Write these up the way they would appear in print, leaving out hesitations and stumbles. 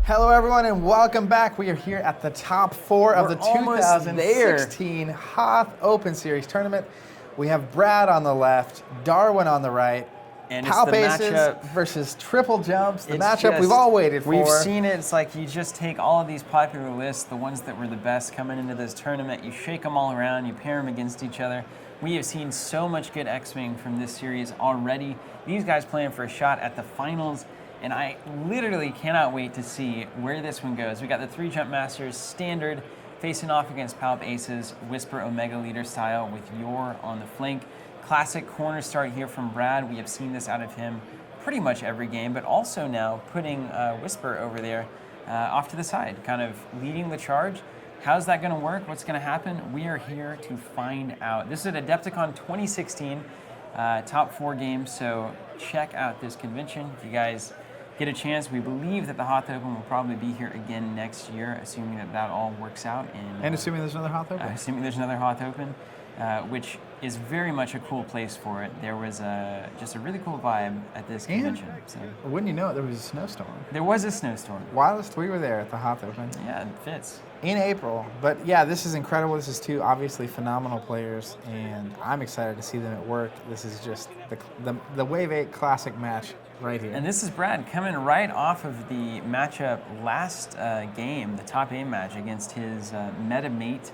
Hello, everyone, and welcome back. We are here at the top four of the almost 2016 Hoth Open Series tournament. We have Brad on the left, Darwin on the right, and Palp it's the Aces matchup versus Triple Jumps, the It's matchup we've all waited for. We've seen it. It's like you just take all of these popular lists, the ones that were the best coming into this tournament, you shake them all around, you pair them against each other. We have seen so much good X-Wing from this series already. These guys playing for a shot at the finals, and I literally cannot wait to see where this one goes. We got the 3 Jump Masters standard facing off against Palp Aces, Whisper Omega Leader style with Yor on the flank. Classic corner start here from Brad. We have seen this out of him pretty much every game, but also now putting Whisper over there off to the side, kind of leading the charge. How's that going to work? What's going to happen? We are here to find out. This is at Adepticon 2016, top 4 games, so check out this convention. If you guys get a chance, we believe that the Hoth Open will probably be here again next year, assuming that all works out. And assuming there's another Hoth Open. Assuming there's another Hoth Open, which is very much a cool place for it. There was just a really cool vibe at this convention. So. Wouldn't you know it, there was a snowstorm. There was a snowstorm. Whilst we were there at the Hoth Open. Yeah, it fits. In April. But yeah, this is incredible. This is 2 obviously phenomenal players, and I'm excited to see them at work. This is just the Wave 8 Classic match right here. And this is Brad coming right off of the matchup last game, the top 8 match against his meta mate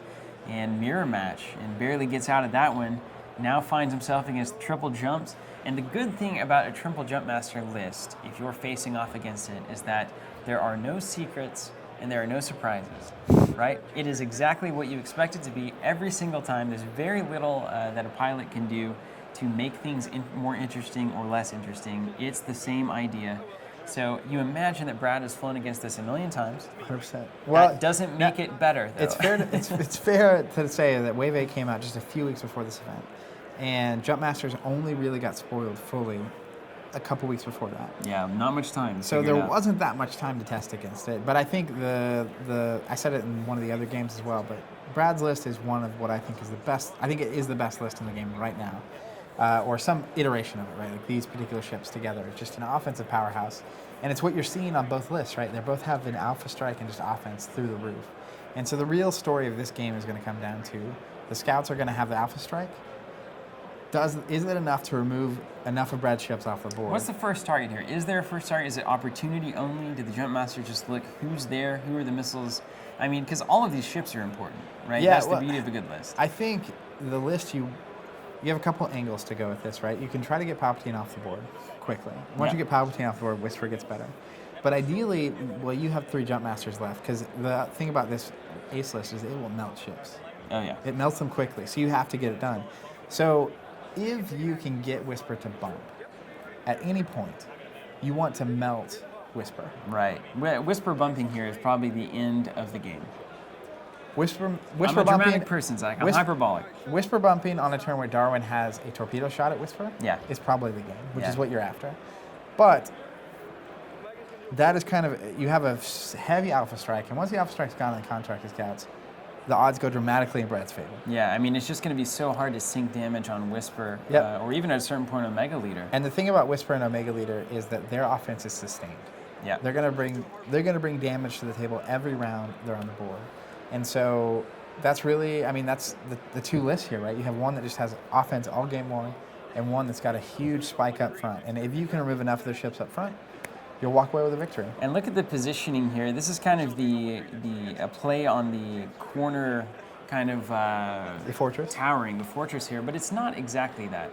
and mirror match, and barely gets out of that one. Now finds himself against triple jumps. And the good thing about a triple jump master list, if you're facing off against it, is that there are no secrets and there are no surprises, right? It is exactly what you expect it to be every single time. There's very little that a pilot can do to make things more interesting or less interesting. It's the same idea. So you imagine that Brad has flown against this a million times. 100%. Well, that doesn't make it better, though. It's fair to say that Wave 8 came out just a few weeks before this event, and Jump Masters only really got spoiled fully a couple weeks before that. Yeah, not much time. So there wasn't that much time to test against it. But I think I said it in one of the other games as well, but Brad's list is one of what I think is the best. I think it is the best list in the game right now. Or some iteration of it, right? Like these particular ships together. It's just an offensive powerhouse. And it's what you're seeing on both lists, right? They both have an alpha strike and just offense through the roof. And so the real story of this game is going to come down to the scouts are going to have the alpha strike. Is it enough to remove enough of Brad's ships off the board? What's the first target here? Is there a first target? Is it opportunity only? Did the Jump Master just look who's there? Who are the missiles? I mean, because all of these ships are important, right? Yeah, that's the beauty of a good list. I think the list you have a couple angles to go with this, right? You can try to get Palpatine off the board quickly. Once you get Palpatine off the board, Whisper gets better. But ideally, well, you have 3 Jump Masters left, because the thing about this ace list is it will melt ships. Oh, yeah. It melts them quickly, so you have to get it done. So if you can get Whisper to bump at any point, you want to melt Whisper. Right. Whisper bumping here is probably the end of the game. Whisper I'm a bumping, dramatic person, Zach. I'm hyperbolic. Whisper bumping on a turn where Darwin has a torpedo shot at Whisper is probably the game, which is what you're after. But that is kind of, you have a heavy alpha strike, and once the alpha strike's gone in the contract of scouts, the odds go dramatically in Brad's favor. Yeah, I mean, it's just going to be so hard to sink damage on Whisper, or even at a certain point Omega Leader. And the thing about Whisper and Omega Leader is that their offense is sustained. Yeah. They're going to bring damage to the table every round they're on the board. And so that's really, I mean, that's the 2 lists here, right? You have one that just has offense all game long, and one that's got a huge spike up front. And if you can remove enough of their ships up front, you'll walk away with a victory. And look at the positioning here. This is kind of the play on the corner kind of the fortress towering, the fortress here, but it's not exactly that.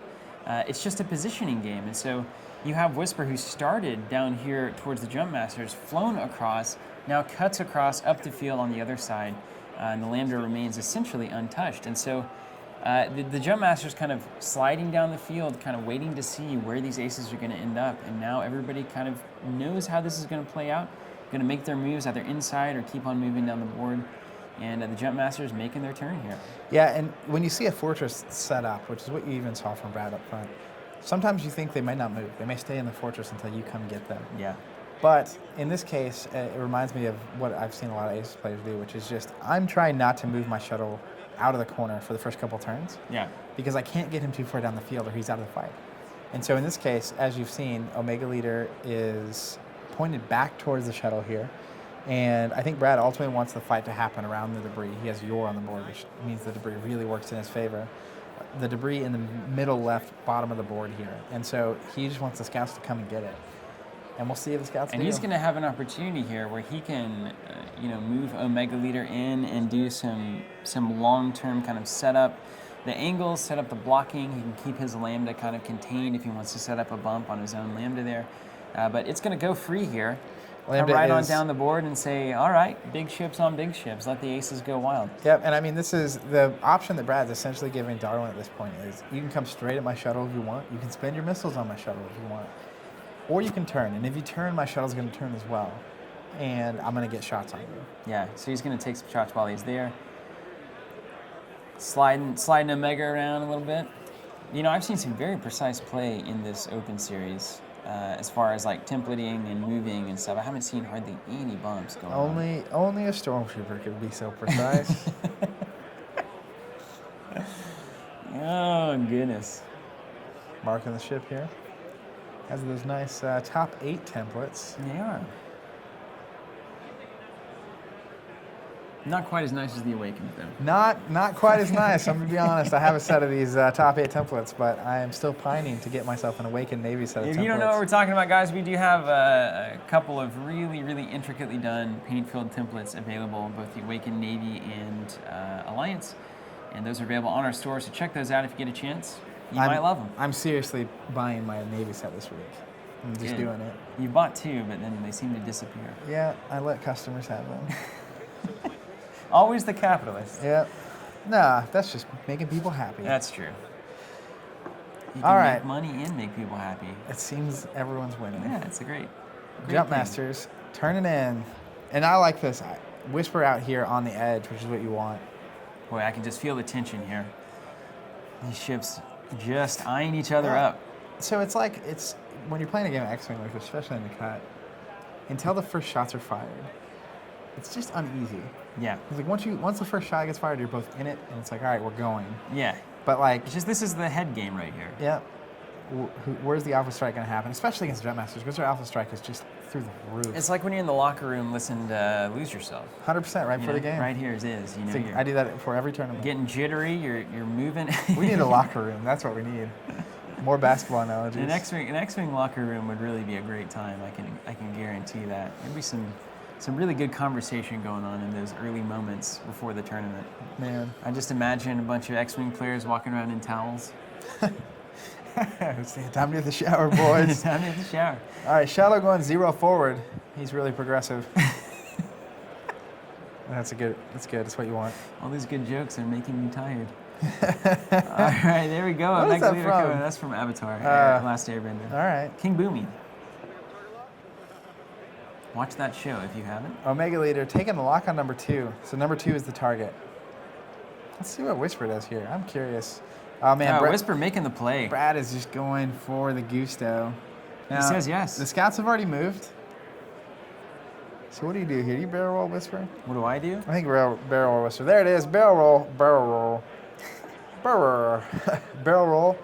It's just a positioning game. And so you have Whisper, who started down here towards the Jump Masters, flown across, now cuts across up the field on the other side, and the lander remains essentially untouched. And so the Jump Master's kind of sliding down the field, kind of waiting to see where these aces are going to end up. And now everybody kind of knows how this is going to play out, going to make their moves either inside or keep on moving down the board. And the Jump Master's making their turn here. Yeah, and when you see a fortress set up, which is what you even saw from Brad up front, sometimes you think they might not move. They may stay in the fortress until you come get them. Yeah. But in this case, it reminds me of what I've seen a lot of aces players do, which is just, I'm trying not to move my shuttle out of the corner for the first couple turns. Yeah. Because I can't get him too far down the field or he's out of the fight. And so in this case, as you've seen, Omega Leader is pointed back towards the shuttle here. And I think Brad ultimately wants the fight to happen around the debris. He has Yor on the board, which means the debris really works in his favor. The debris in the middle left bottom of the board here. And so he just wants the scouts to come and get it. And we'll see if the scouts And do. he's going to have an opportunity here where he can, move Omega Leader in and do some long-term kind of setup. The angles, set up the blocking. He can keep his Lambda kind of contained if he wants to set up a bump on his own Lambda there. But it's going to go free here. Lambda come right on down the board and say, all right, big ships on big ships. Let the aces go wild. Yep, and I mean, this is the option that Brad's essentially giving Darwin at this point is you can come straight at my shuttle if you want. You can spend your missiles on my shuttle if you want. Or you can turn, and if you turn, my shuttle's going to turn as well. And I'm going to get shots on you. Yeah, so he's going to take some shots while he's there. Sliding Omega around a little bit. I've seen some very precise play in this open series. As far as like templating and moving and stuff, I haven't seen hardly any bumps going on. Only a stormtrooper could be so precise. Oh goodness! Marking the ship here. Has those nice top 8 templates. They are. Not quite as nice as the Awakened, though. Not quite as nice. I'm going to be honest. I have a set of these top 8 templates, but I am still pining to get myself an Awakened Navy set of templates. If you don't know what we're talking about, guys, we do have a couple of really, really intricately done paint-filled templates available, both the Awakened Navy and Alliance. And those are available on our store, so check those out if you get a chance. You might love them. I'm seriously buying my Navy set this week. I'm just doing it. You bought 2, but then they seem to disappear. Yeah, I let customers have them. Always the capitalist. Yeah. Nah, that's just making people happy. That's true. You All can right. make money and make people happy. It seems everyone's winning. Yeah, it's a great Jump thing. Masters, turning in. And I like this. Whisper out here on the edge, which is what you want. Boy, I can just feel the tension here. These ships just eyeing each other up. So it's when you're playing a game of X-Wing, like especially in the cut, until the first shots are fired, it's just uneasy. Yeah. It's like once the first shot gets fired, you're both in it, and it's like, all right, we're going. Yeah. But like, It's just this is the head game right here. yeah, where's the Alpha Strike going to happen? Especially against Jump Masters, because their Alpha Strike is just through the roof. It's like when you're in the locker room listening to Lose Yourself. 100% right You for the know, game. Right here it is. It's like, I do that for every tournament. Getting jittery, you're moving. We need a locker room. That's what we need. More basketball analogies. An X-Wing locker room would really be a great time. I can guarantee that. There'd be some really good conversation going on in those early moments before the tournament. Man. I just imagine a bunch of X-Wing players walking around in towels. It's time to hit the shower, boys. Time to hit the shower. All right, Shadow going 0 forward. He's really progressive. That's good. That's what you want. All these good jokes are making me tired. All right, there we go. What is that Leader from? Coming. That's from Avatar, Last Airbender. All right. King Boomy. Watch that show if you haven't. Omega Leader taking the lock on number 2. So number 2 is the target. Let's see what Whisper does here. I'm curious. Oh, man. Whisper making the play. Brad is just going for the gusto. Now, He says yes. The scouts have already moved. So what do you do here? Do you barrel roll Whisper? What do I do? I think barrel roll Whisper. There it is. Barrel roll. Barrel roll.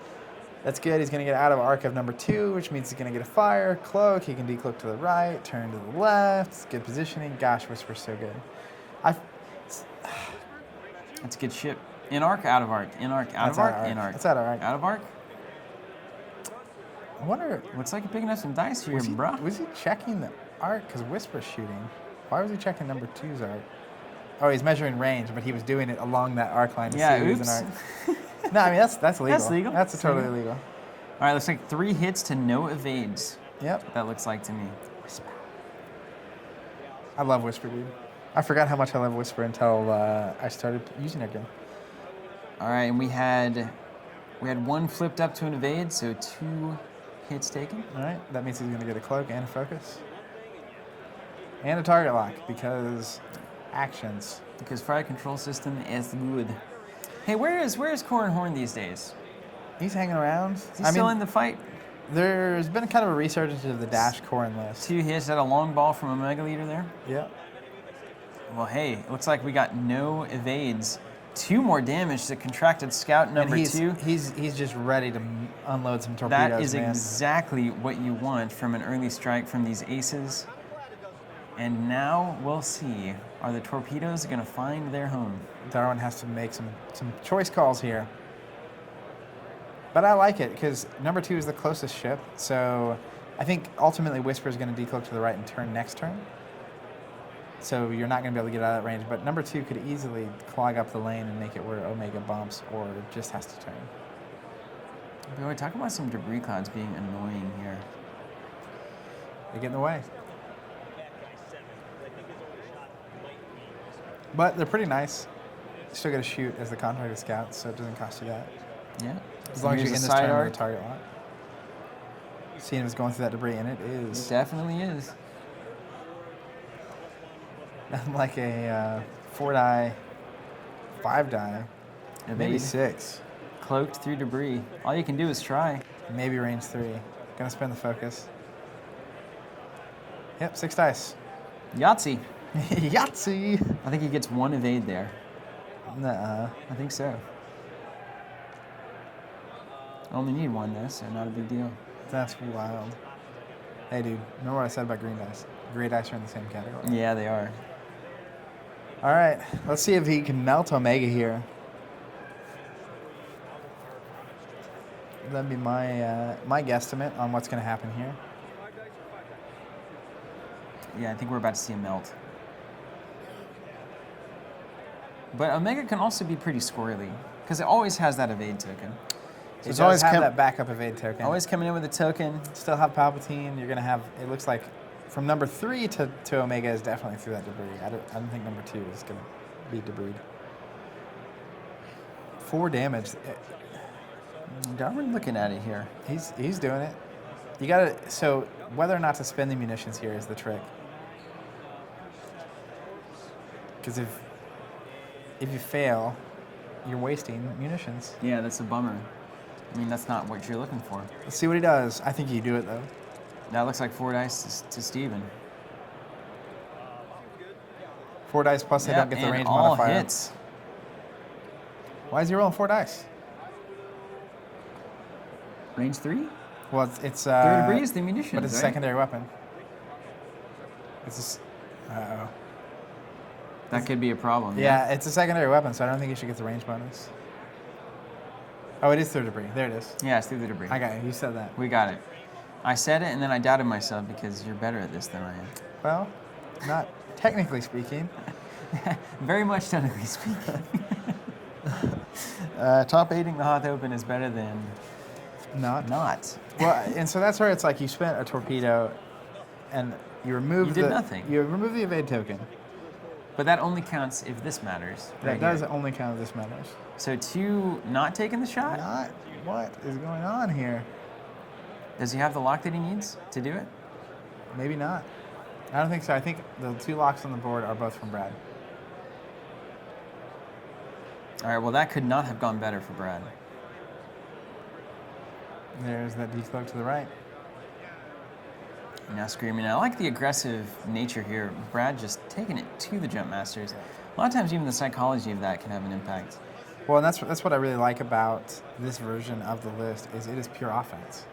That's good. He's going to get out of arc of number 2, which means he's going to get a fire. Cloak. He can decloak to the right. Turn to the left. Good positioning. Gosh, Whisper's so good. That's a good ship. In arc, out of arc. In arc, out of arc. In arc. That's out of arc. Out of arc. I wonder. Looks like you're picking up some dice here, Was he checking the arc? Because Whisper's shooting. Why was he checking number 2's arc? Oh, he's measuring range, but he was doing it along that arc line to see if he was an arc. No, I mean, that's legal. That's legal. That's totally legal. All right, looks like 3 hits to no evades. Yep. That looks like to me. I love Whisper, dude. I forgot how much I love Whisper until I started using it again. All right, and we had 1 flipped up to an evade, so 2 hits taken. All right, that means he's going to get a cloak and a focus. And a target lock, because actions. Because fire control system is good. Hey, where is Corran Horn these days? He's hanging around. Is he still in the fight? There's been kind of a resurgence of the dash Corran list. 2 hits at a long ball from Omega Leader there. Yeah. Well, hey, it looks like we got no evades. 2 more damage to contracted scout number 2. He's just ready to unload some torpedoes. That is man. exactly what you want from an early strike from these aces. And now we'll see. Are the torpedoes going to find their home? Darwin has to make some choice calls here. But I like it because number 2 is the closest ship. So I think ultimately Whisper is going to decloak to the right and turn next turn. So you're not going to be able to get out of that range. But number 2 could easily clog up the lane and make it where Omega bumps or just has to turn. Boy, talk about some debris clouds being annoying here. They get in the way. But they're pretty nice. You still got to shoot as the contracted scout, so it doesn't cost you that. Yeah. As long as you're in this turn with a target lock. Seeing if it's going through that debris, and it is. It definitely is. Like a 4-die, 5-die, maybe Evade. 6. Cloaked through debris. All you can do is try. Maybe range 3. Gonna spin the focus. Yep, 6 dice. Yahtzee. Yahtzee! I think he gets 1 evade there. Nuh-uh. I think so. Only need 1 though, so not a big deal. That's wild. Hey, dude, remember what I said about green dice? Gray dice are in the same category. Yeah, they are. All right, let's see if he can melt Omega here. That'd be my guesstimate on what's going to happen here. Yeah, I think we're about to see a melt. But Omega can also be pretty squirrely, because it always has that evade token. So it does have that backup evade token. Always coming in with a token. Still have Palpatine. You're going to have, it looks like, from number 3 to Omega is definitely through that debris. I don't think number 2 is going to be debris. 4 damage. Darwin looking at it here. He's doing it. You got to, so whether or not to spend the munitions here is the trick. Because if you fail, you're wasting munitions. Yeah, that's a bummer. I mean, that's not what you're looking for. Let's see what he does. I think you do it, though. That looks like 4 dice to Steven. 4 dice plus they don't get the range all modifier. Hits. Why is he rolling 4 dice? Range 3? Well, it's Through debris is the munitions, but it's a right? secondary weapon. It's uh-oh. That could be a problem. Yeah, it's a secondary weapon, so I don't think you should get the range bonus. Oh, it is through debris. There it is. Yeah, it's through the debris. I got it. You said that. We got it. I said it, and then I doubted myself because you're better at this than I am. Well, not technically speaking. Very much technically speaking. Top 8ing the Hoth Open is better than Not. Well, and so that's where it's like you spent a torpedo, and you remove You did nothing. You remove the evade token. But that only counts if this matters. That does only count if this matters. So 2 not taking the shot? Not. What is going on here? Does he have the lock that he needs to do it? Maybe not. I don't think so. I think the 2 locks on the board are both from Brad. All right, well, that could not have gone better for Brad. There's that decloak to the right. Now screaming. I like the aggressive nature here. Brad just taking it to the jump masters. A lot of times even the psychology of that can have an impact. Well, and that's what I really like about this version of the list is it is pure offense.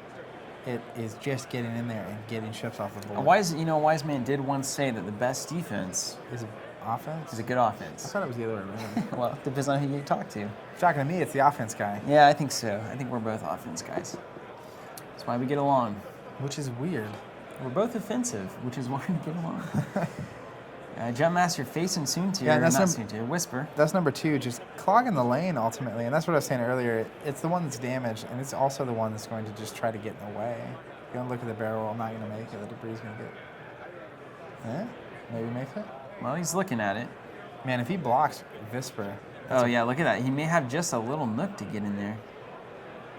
It is just getting in there and getting ships off the board. A wise man did once say that the best defense Is it offense? is a good I offense. thought it was the other way around. Well, it depends on who you talk to. Talking to me, it's the offense guy, Yeah, I think so. I think we're both offense guys. That's why we get along. which is weird. We're both offensive, which is why we get along. Jump Master facing soon to, Yeah, or that's not num- soon to, Whisper. That's number 2, just clogging the lane ultimately, and that's what I was saying earlier. It's the one that's damaged, and it's also the one that's going to just try to get in the way. You're gonna look at the barrel roll, not gonna make it. The debris is gonna get. Maybe makes it. Well, he's looking at it. Man, if he blocks Visper. Oh, yeah, look at that. He may have just a little nook to get in there.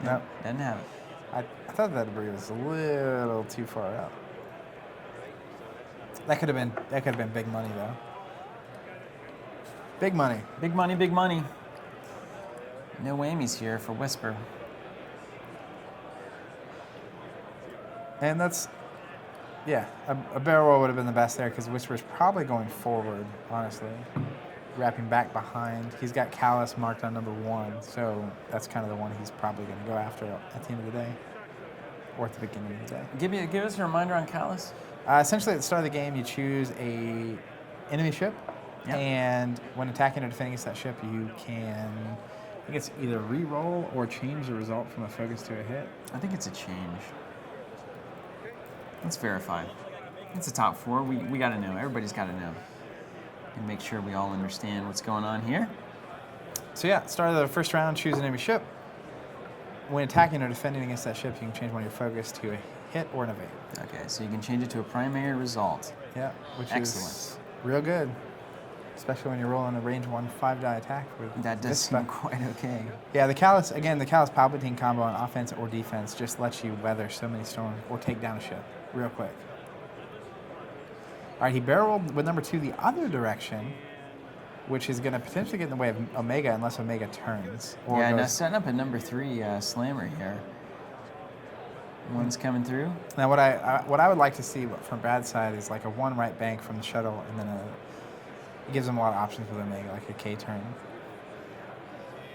No, Doesn't have it. I thought that debris was a little too far out. That could have been big money though. Big money. Big money, big money. No whammies here for Whisper. And that's, yeah, a barrel roll would have been the best there because Whisper's probably going forward, honestly. Wrapping back behind. He's got Callus marked on number 1, so that's kind of the one he's probably going to go after at the end of the day. Or at the beginning of the day. Give us a reminder on Callus. Essentially, at the start of the game, you choose a enemy ship, Yep. and when attacking or defending against that ship, you can, I think it's either re-roll or change the result from a focus to a hit. I think it's a change. Let's verify. It's a top 4. We got to know. Everybody's got to know. And make sure we all understand what's going on here. So yeah, start of the first round, choose an enemy ship. When attacking or defending against that ship, you can change one of your focus to a hit or an evade. Okay, so you can change it to a primary result. Yeah, which Excellent. is real good, especially when you're rolling a range 1 5-die attack with That does this seem spec. quite okay. Yeah, the Callus Palpatine combo on offense or defense just lets you weather so many storms or take down a ship real quick. All right, he barreled with number 2 the other direction, which is going to potentially get in the way of Omega unless Omega turns. Or Yeah, now goes. setting up a number 3 slammer here. One's coming through. Now, what I would like to see from Brad's side is like a 1 right bank from the shuttle, and then it gives him a lot of options with Omega, like a K turn.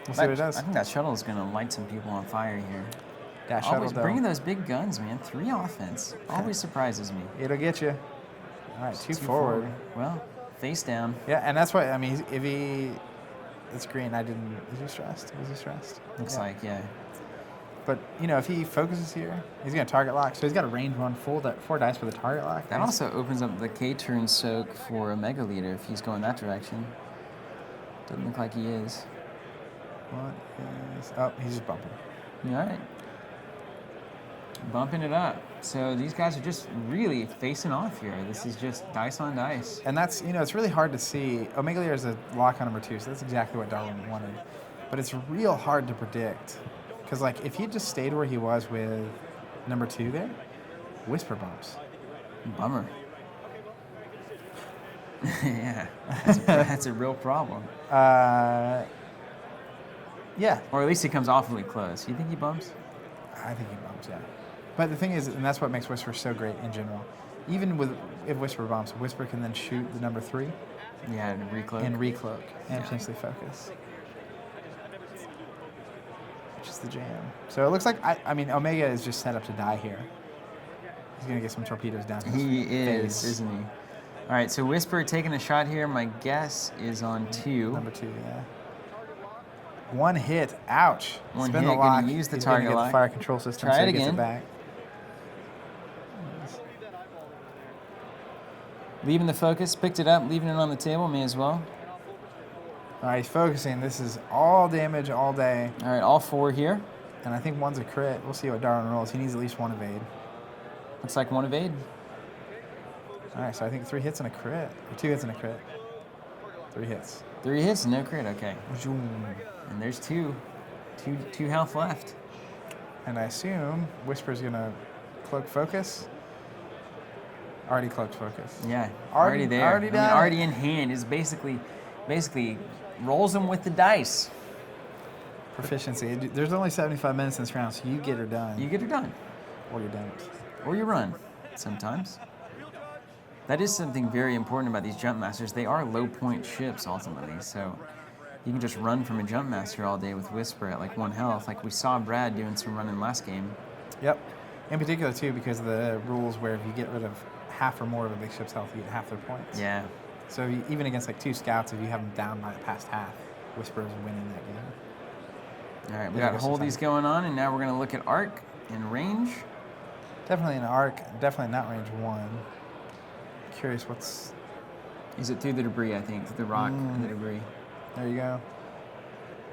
We'll see what it does. I think that shuttle is going to light some people on fire here. That shuttle, Always though, bringing those big guns, man. 3 offense. Always surprises me. it'll get you. All right, 2 forward. Well, face down. Yeah, and that's why, I mean, if he, it's green. Is he stressed? Was he stressed? Looks Yeah. like, yeah. But, you know, if he focuses here, he's going to target lock. So he's got a range 1 4 dice for the target lock. That also opens up the K-turn soak for a Mega Leader if he's going that direction. Doesn't look like he is. What is... Oh, he's just bumping. All right. Bumping it up. So these guys are just really facing off here. This is just dice on dice. And that's, you know, it's really hard to see. Omega Lear is a lock on number 2, so that's exactly what Darwin wanted. But it's real hard to predict. Because, like, if he just stayed where he was with number 2 there, Whisper bumps. Bummer. Yeah, that's a real problem. Yeah, Or at least he comes awfully close. You think he bumps? I think he bumps, yeah. But the thing is, and that's what makes Whisper so great in general. Even if Whisper bumps, Whisper can then shoot the number 3 Yeah, and recloak. and recloak and Yeah. potentially focus. Which is the jam. So it looks like, I mean, Omega is just set up to die here. He's going to get some torpedoes down his He is, face. isn't he? All right, so Whisper taking a shot here. My guess is on 2. Number 2, yeah. 1 hit. Ouch. One Spin hit, the gonna lock. use the He's gonna target get lock. the fire control system Try so it he gets again. it back. Leaving the focus, picked it up, leaving it on the table, may as well. All right, he's focusing. This is all damage all day. All right, all 4 here. And I think 1's a crit. We'll see what Darwin rolls. He needs at least 1 evade. Looks like 1 evade. All right, so I think 3 hits and a crit. Or 2 hits and a crit. 3 hits. 3 hits, no crit, okay. Zoom. And there's 2 health left. And I assume Whisper's going to cloak focus. Already cloaked focus. Yeah, Already- already there. already done it. already in hand is basically rolls them with the dice. Proficiency. There's only 75 minutes in this round, so you get her done. You get her done. Or you don't. Or you run, sometimes. That is something very important about these jump masters. They are low point ships ultimately, so you can just run from a jump master all day with Whisper at like 1 health, like we saw Brad doing some running last game. Yep. In particular, too, because of the rules where if you get rid of half or more of a big ship's health, you get half their points. Yeah. So even against like 2 scouts, if you have them down by the past half, Whisper is winning that game. All right, we Yeah, I got guess holdies it's going on, and now we're gonna look at arc and range. Definitely an arc. Definitely not range 1. Curious what's... Is it through the debris? I think through the rock and the debris. There you go.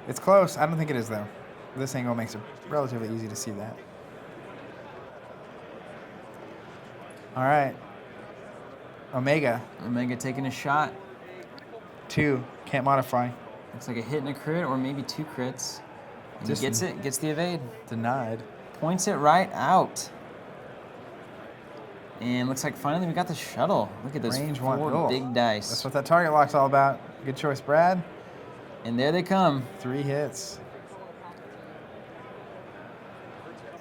It's close. I don't think it is, though. This angle makes it relatively easy to see that. All right. Omega. Omega taking a shot. 2. Can't modify. Looks like a hit and a crit, or maybe 2 crits. And he Just- gets it, gets the evade. Denied. Points it right out. And looks like finally we got the shuttle. Look at those Range 4 1. Oh, big dice. That's what that target lock's all about. Good choice, Brad. And there they come. 3 hits.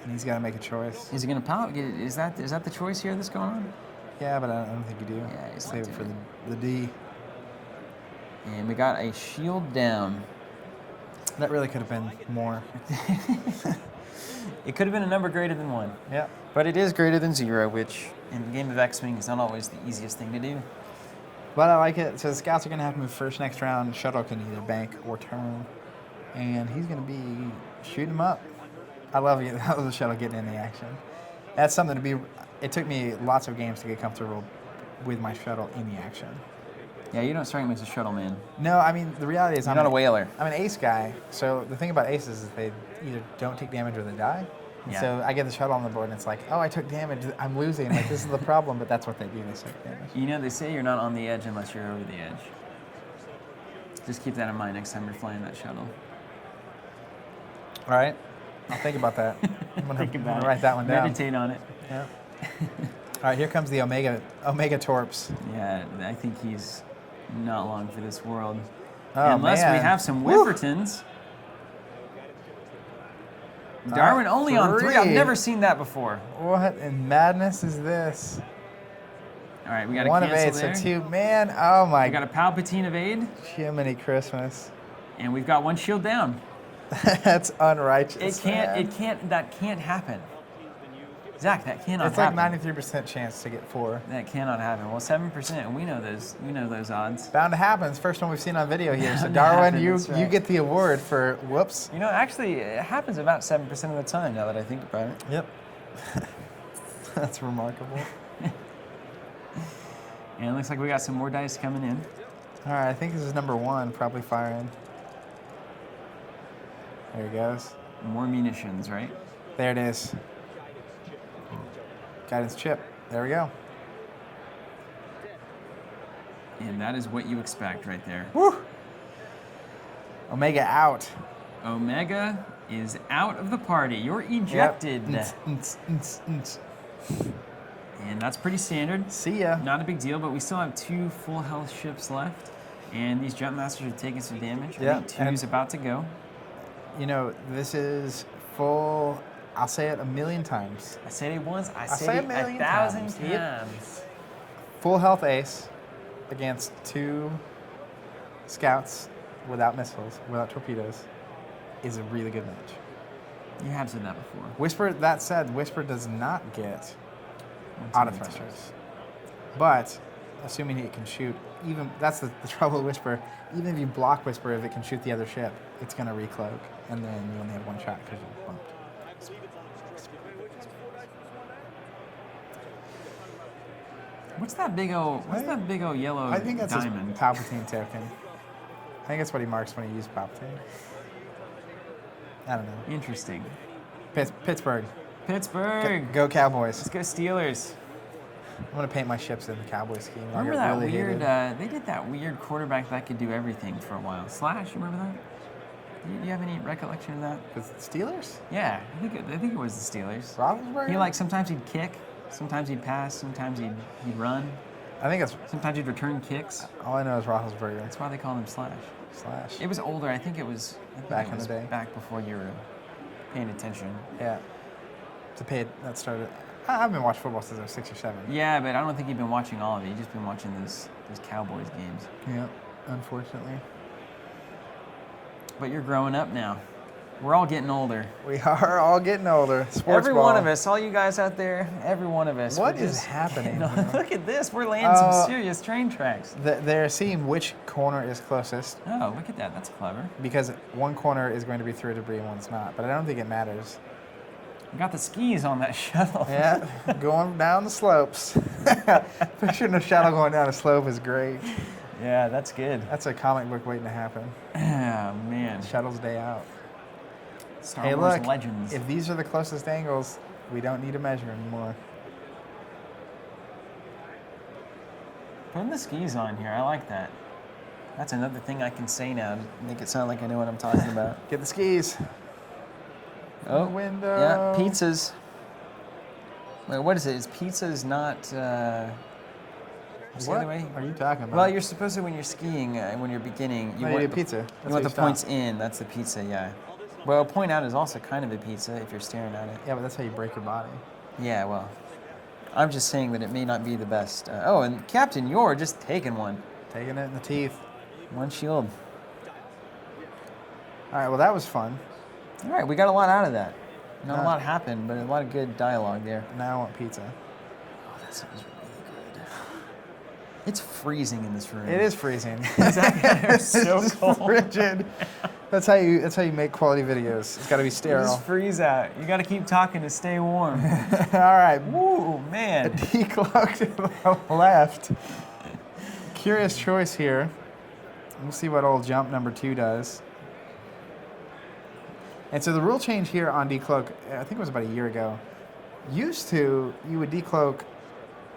And he's got to make a choice. Is he gonna pop? Is that the choice here that's going on? Yeah, but I don't think you do. Yeah, he's Save not it for doing the D. And we got a shield down. That really could have been more. It could have been a number greater than 1. Yeah. But it is greater than 0, which in the game of X-Wing is not always the easiest thing to do. But I like it. So the scouts are going to have to move first next round. Shuttle can either bank or turn. And he's going to be shooting him up. I love the shuttle getting in the action. That's something to be... It took me lots of games to get comfortable with my shuttle in the action. Yeah, you don't strike me as a shuttle man. No, I mean, the reality is You're not a whaler. I'm an ace guy. So the thing about aces is they either don't take damage or they die. Yeah. So I get the shuttle on the board and it's like, oh, I took damage. I'm losing. Like, this is the problem. But that's what they do. They take damage. You know, they say you're not on the edge unless you're over the edge. Just keep that in mind next time you're flying that shuttle. All right. I'll think about that. I'm going to write that one down. Meditate on it. Yeah. All right, here comes the Omega Torps. Yeah, I think he's not long for this world. Oh, Unless man. we have some Whippertons. Darwin only on 3. I've never seen that before. What in madness is this? All right, we got a one cancel of 8, there. so 2. Man, oh my. We got a Palpatine evade. Jiminy Christmas. And we've got 1 shield down. That's unrighteous. That can't happen. Zach, that cannot it's happen. It's like 93% chance to get 4. That cannot happen. Well, 7%, and we know those odds. Bound to happen. It's the first one we've seen on video here. So Bound to Darwin, happen, you that's right. you get the award for whoops. You know, actually, it happens about 7% of the time now that I think about it. Yep. That's remarkable. And it looks like we got some more dice coming in. All right, I think this is number 1, probably firing. There he goes. More munitions, right? There it is. Guidance chip. There we go. And that is what you expect right there. Woo! Omega out. Omega is out of the party. You're ejected. Yep. And that's pretty standard. See ya. Not a big deal, but we still have 2 full health ships left. And these jump masters are taking some damage. I think 2 is about to go. You know, this is full... I'll say it a million times. I said it once, I say said a it million 1,000 times. times. Yep. Full health ace against 2 scouts without missiles, without torpedoes, is a really good match. You have said that before. Whisper, that said, Whisper does not get auto thrusters. But, assuming he can shoot, even that's the trouble with Whisper, even if you block Whisper, if it can shoot the other ship, it's going to recloak, and then you only have 1 shot because you're bumped. What's that big old yellow I think that's diamond? his Palpatine token. I think that's what he marks when he uses Palpatine. I don't know. Interesting. Pittsburgh. Pittsburgh. Go Cowboys. Let's go Steelers. I'm going to paint my ships in the Cowboy scheme. Remember that really weird, they did that weird quarterback that could do everything for a while. Slash, you remember that? Do you have any recollection of that? Was it Steelers? Yeah, I think it was the Steelers. Roethlisberger? He sometimes he'd kick, sometimes he'd pass, sometimes he'd run. I think it's... Sometimes he'd return kicks. All I know is Roethlisberger. That's why they called him Slash. Slash. It was older. I think it was back in the day. Back before you were paying attention. Yeah. That started... I've been watching football since I was 6 or 7. Yeah, but I don't think you've been watching all of it. You've just been watching those Cowboys games. Yeah, unfortunately. But you're growing up now. We're all getting older. We are all getting older. Sports every ball. one of us, all you guys out there, every one of us. What is happening? Look at this. We're laying some serious train tracks. They're seeing which corner is closest. Oh, look at that. That's clever. Because one corner is going to be through debris and one's not. But I don't think it matters. We got the skis on that shuttle. Yeah, going down the slopes. Picturing a shuttle going down a slope is great. Yeah, that's good. That's a comic book waiting to happen. Oh, man. Shuttle's day out. Star hey, Wars look, Legends. If these are the closest angles, we don't need to measure anymore. Putting the skis on here, I like that. That's another thing I can say now to make it sound like I know what I'm talking about. Get the skis. Oh, window. Yeah, pizzas. Wait, what is it? Is pizzas not... What are you talking about? Well, you're supposed to, when you're skiing, when you're beginning, you want a pizza. You want the points in. That's the pizza, yeah. Well, point out is also kind of a pizza if you're staring at it. Yeah, but that's how you break your body. Yeah, well, I'm just saying that it may not be the best. Oh, and Captain, you're just taking one. Taking it in the teeth. 1 shield. All right, well, that was fun. All right, we got a lot out of that. Not a lot happened, but a lot of good dialogue there. Now I want pizza. Oh, that sounds really good. It's freezing in this room. It is freezing. It's so cold. Frigid. That's how you make quality videos. It's got to be sterile. Just freeze out. You got to keep talking to stay warm. All right. Woo, man. Decloak to the left. Curious choice here. We'll see what old jump number 2 does. And so the rule change here on decloak, I think it was about a year ago. Used to, you would decloak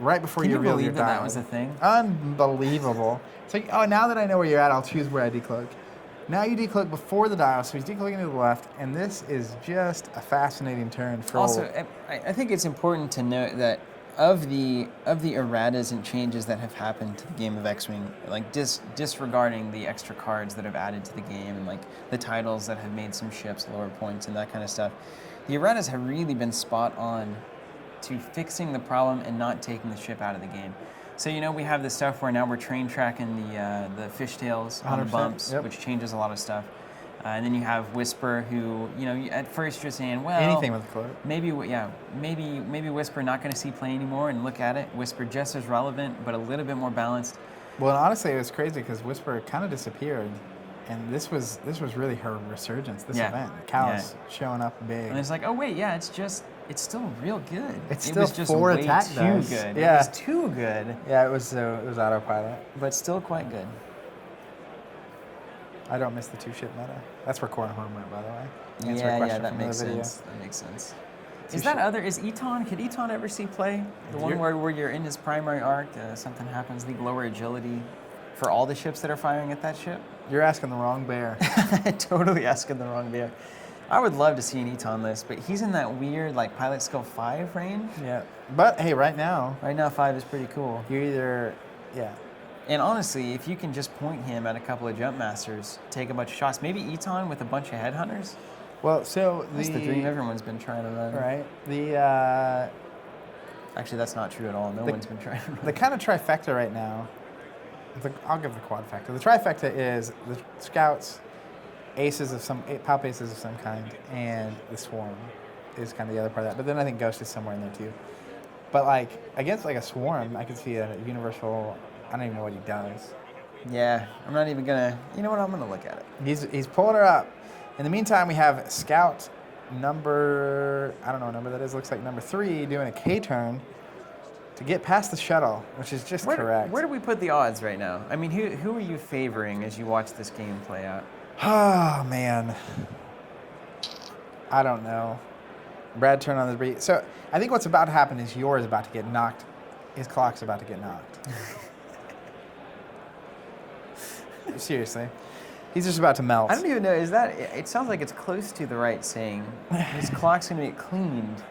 right before you reveal your dial. That was a thing? Unbelievable. It's like, oh, now that I know where you're at, I'll choose where I decloak. Now you decloak before the dial, so he's decloaking to the left, and this is just a fascinating turn for Also, I think it's important to note that of the erratas and changes that have happened to the game of X-Wing, like disregarding the extra cards that have added to the game and like the titles that have made some ships lower points and that kind of stuff, the erratas have really been spot on to fixing the problem and not taking the ship out of the game. So, we have this stuff where now we're train tracking the fishtails on the bumps, yep. which changes a lot of stuff. And then you have Whisper, who, at first you're saying, well, anything with cloak. Maybe Whisper not going to see play anymore, and look at it. Whisper just as relevant, but a little bit more balanced. Well, and honestly, it was crazy because Whisper kind of disappeared, and this was really her resurgence. This event, Cal's showing up big. And it's like, oh wait, yeah, it's still real good. It's it still was just 4 way attack too dice. good. Yeah. It was too good. Yeah, it was autopilot, but still quite good. I don't miss the 2-ship meta. That's where Cornhorn went, by the way. Yeah, that makes sense. That makes sense. Is Eton? Could Eton ever see play? The one where you're in his primary arc, something happens, the lower agility for all the ships that are firing at that ship? You're asking the wrong bear. Totally asking the wrong bear. I would love to see an Eton list, but he's in that weird pilot skill 5 range. Yeah. But hey, right now 5 is pretty cool. You're either, And honestly, if you can just point him at a couple of jump masters, take a bunch of shots, maybe Eton with a bunch of headhunters. Well, so that's the dream everyone's been trying to run. Right. Actually, that's not true at all. No one's been trying to run. The kind of trifecta right now, I'll give the quadfecta. The trifecta is the scouts, pop aces of some kind, and the swarm is kind of the other part of that. But then I think Ghost is somewhere in there too. But against a swarm, I could see a universal. I don't even know what he does. Yeah, I'm not even gonna. You know what? I'm gonna look at it. He's pulling her up. In the meantime, we have Scout number, I don't know what number that is. Looks like number 3 doing a K turn to get past the shuttle, which is just correct. Where do we put the odds right now? I mean, who are you favoring as you watch this game play out? Oh man, I don't know. Brad turned on the beat. So I think what's about to happen is yours about to get knocked. His clock's about to get knocked. Seriously. He's just about to melt. I don't even know, it sounds like it's close to the right saying. His clock's going to get cleaned.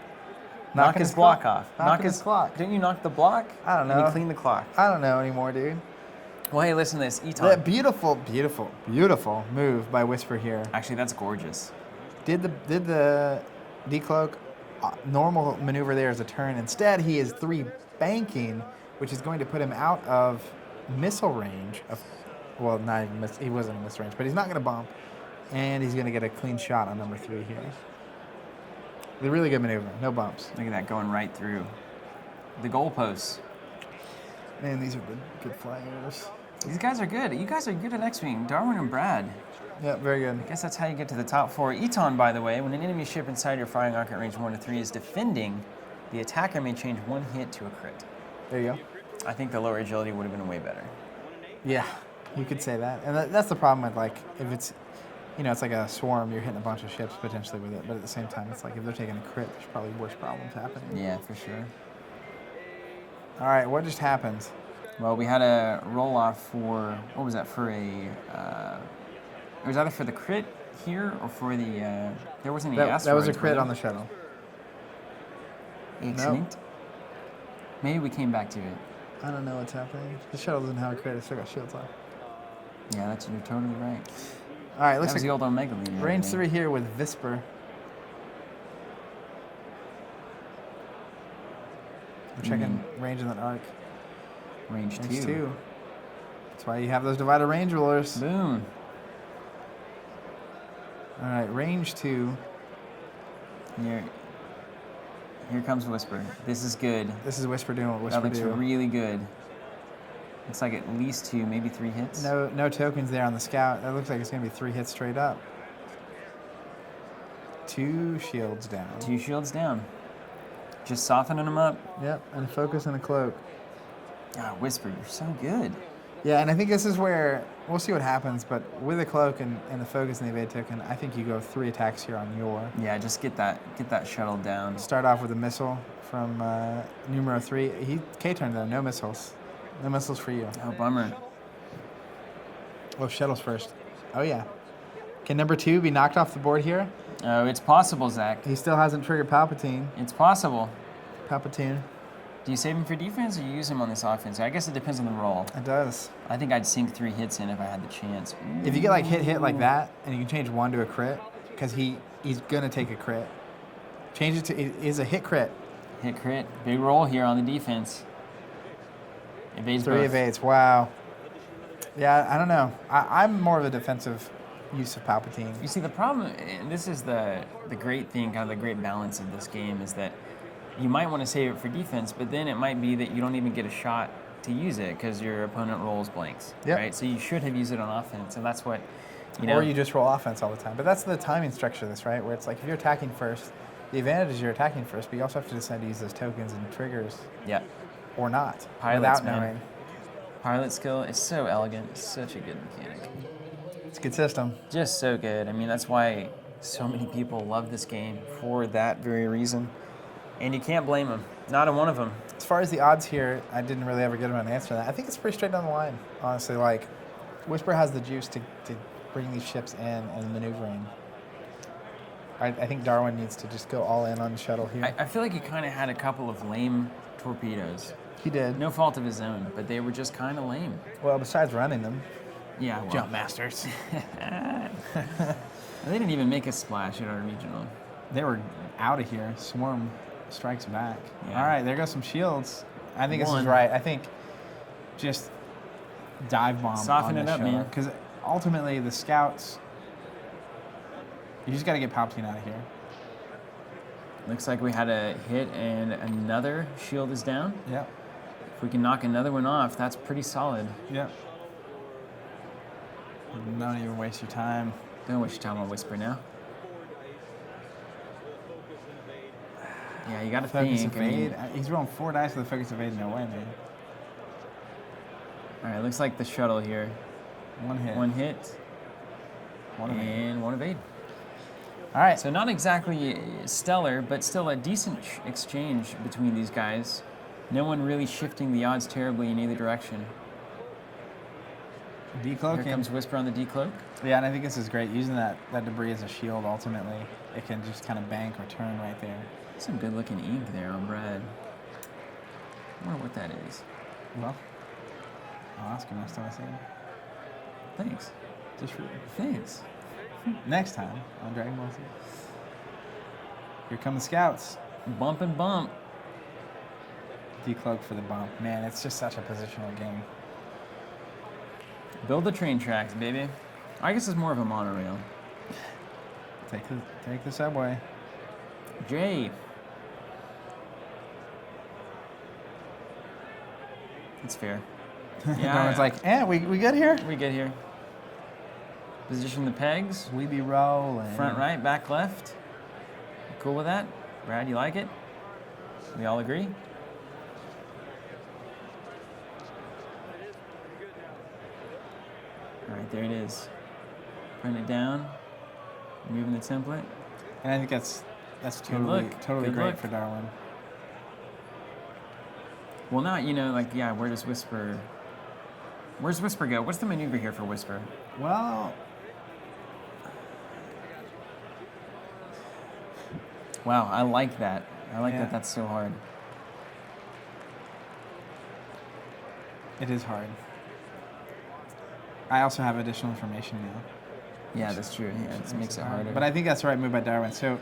Knock his block off. Knock his clock. Didn't you knock the block? I don't know. And you clean the clock. I don't know anymore, dude. Well, hey, listen to this. Eton. That beautiful, beautiful, beautiful move by Whisper here. Actually, that's gorgeous. Did the decloak normal maneuver there as a turn. Instead, he is 3 banking, which is going to put him out of missile range of. Well, not even he wasn't in this range, but he's not going to bump, and he's going to get a clean shot on number 3 here. A really good maneuver, no bumps. Look at that going right through the goalposts. Man, these are good flyers. These guys are good. You guys are good at X-Wing, Darwin and Brad. Yeah, very good. I guess that's how you get to the top 4. Eton, by the way, when an enemy ship inside your firing arc at range 1 to 3 is defending, the attacker may change 1 hit to a crit. There you go. I think the lower agility would have been way better. Yeah. You could say that, and that's the problem with if it's, it's like a swarm. You're hitting a bunch of ships potentially with it, but at the same time, it's like if they're taking a crit, there's probably worse problems happening. Yeah, for sure. All right, what just happened? Well, we had a roll off for what was that for a? It was either for the crit here or for the. There wasn't any asteroids. That was a crit on the shuttle. Excellent. Nope. Maybe we came back to it. I don't know what's happening. The shuttle doesn't have a crit. It's still got shields on. Yeah, you're totally right. All right, looks that was the old Omega Leader. Range 3 here with Whisper. I'm checking range in that arc. Range 2. That's why you have those divided range rulers. Boom. All right, range 2. Here comes Whisper. This is good. This is Whisper doing what That Whisper looks do. really good. Looks like at least 2, maybe 3 hits. No tokens there on the scout. That looks like it's going to be 3 hits straight up. 2 shields down. 2 shields down. Just softening them up. Yep, and a focus and a cloak. Ah, Whisper, you're so good. Yeah, and I think this is where we'll see what happens, but with the cloak and the focus and the evade token, I think you go 3 attacks here on your. Yeah, just get that shuttle down. Start off with a missile from numero 3. K-turn though, no missiles. No missiles for you. Oh, bummer. Oh, shuttles first. Oh yeah. Can number 2 be knocked off the board here? Oh, it's possible, Zach. He still hasn't triggered Palpatine. It's possible. Palpatine. Do you save him for defense or you use him on this offense? I guess it depends on the roll. It does. I think I'd sink 3 hits in if I had the chance. If you get like hit like that, and you can change 1 to a crit, because he's gonna take a crit. Change it to it is a hit crit. Hit crit. Big roll here on the defense. Evades 3 both. evades. Wow. Yeah, I don't know. I'm more of a defensive use of Palpatine. You see, the problem, and this is the great thing, kind of the great balance of this game, is that you might want to save it for defense, but then it might be that you don't even get a shot to use it because your opponent rolls blanks, Yep. right? So you should have used it on offense, and that's what, you know. Or you just roll offense all the time. But that's the timing structure of this, right? Where it's like if you're attacking first, the advantage is you're attacking first, but you also have to decide to use those tokens and triggers Yeah. or not Pilots, without man. knowing. Pilot skill is so elegant. It's such a good mechanic. It's a good system. Just so good. I mean, that's why so many people love this game for that very reason. And you can't blame them. Not a one of them. As far as the odds here, I didn't really ever get him an answer to that. I think it's pretty straight down the line, honestly. Like, Whisper has the juice to bring these ships in and maneuvering. I think Darwin needs to just go all in on the shuttle here. I feel like he kind of had a couple of lame torpedoes. He did. No fault of his own, but they were just kind of lame. Well, besides running them. Yeah, well. Jump masters. They didn't even make a splash at our regional. They were out of here. Swarm strikes back. Yeah. All right, there goes some shields. I think this is One. right. I think just dive bomb. Soften it up, man. Because ultimately, the scouts, you just got to get Palpatine out of here. Looks like we had a hit and another shield is down. Yep. If we can knock another one off, that's pretty solid. Yep. Don't even waste your time. Don't waste your time on Whisper now. Yeah, you got to Focus think. I mean, evade. He's rolling 4 dice with a focus evade. No way, man. all right, looks like the shuttle here. 1 hit. 1 hit One evade. and 1 evade. All right. So not exactly stellar, but still a decent exchange between these guys. No one really shifting the odds terribly in either direction. Decloaking. Here comes Whisper on the decloak. Yeah, and I think this is great. Using that debris as a shield, ultimately, it can just kind of bank or turn right there. Some good looking ink there on Brad. I wonder what that is. Well, I'll ask him next time I see him. Thanks. Just for Thanks. next time on Dragon Ball Z. Here come the scouts. Bump and bump. Decloak for the bump. Man, it's just such a positional game. Build the train tracks, baby. I guess it's more of a monorail. Take the subway. Jay. It's fair. Yeah. Everyone's like, we good here? We get here. Position the pegs. We be rolling. Front right, back left. You cool with that? Brad, you like it? We all agree? All right, there it is. Print it down. Moving the template. And I think that's look. totally Good great look. for Darwin. Well, now, where does Whisper... Where's Whisper go? What's the maneuver here for Whisper? Well, Wow, I like that. I like Yeah. that that's so hard. it is hard. I also have additional information now. Yeah, that's true. Yeah, it makes it harder. But I think that's the right move by Darwin. So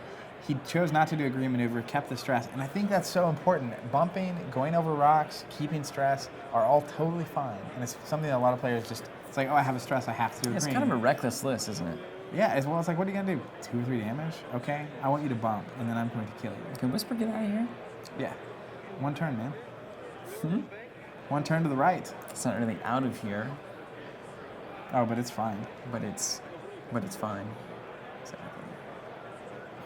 he chose not to do a green maneuver, kept the stress, and I think that's so important. Bumping, going over rocks, keeping stress are all totally fine, and it's something that a lot of players just, it's like, oh, I have a stress, I have to do a It's green. kind of a reckless list, isn't it? Yeah, as well as like, what are you gonna do? 2 or 3 damage? Okay, I want you to bump, and then I'm going to kill you. Can Whisper get out of here? Yeah, 1 turn, man. Hmm? 1 turn to the right. It's not really out of here, Oh, but it's fine. but it's fine. Exactly.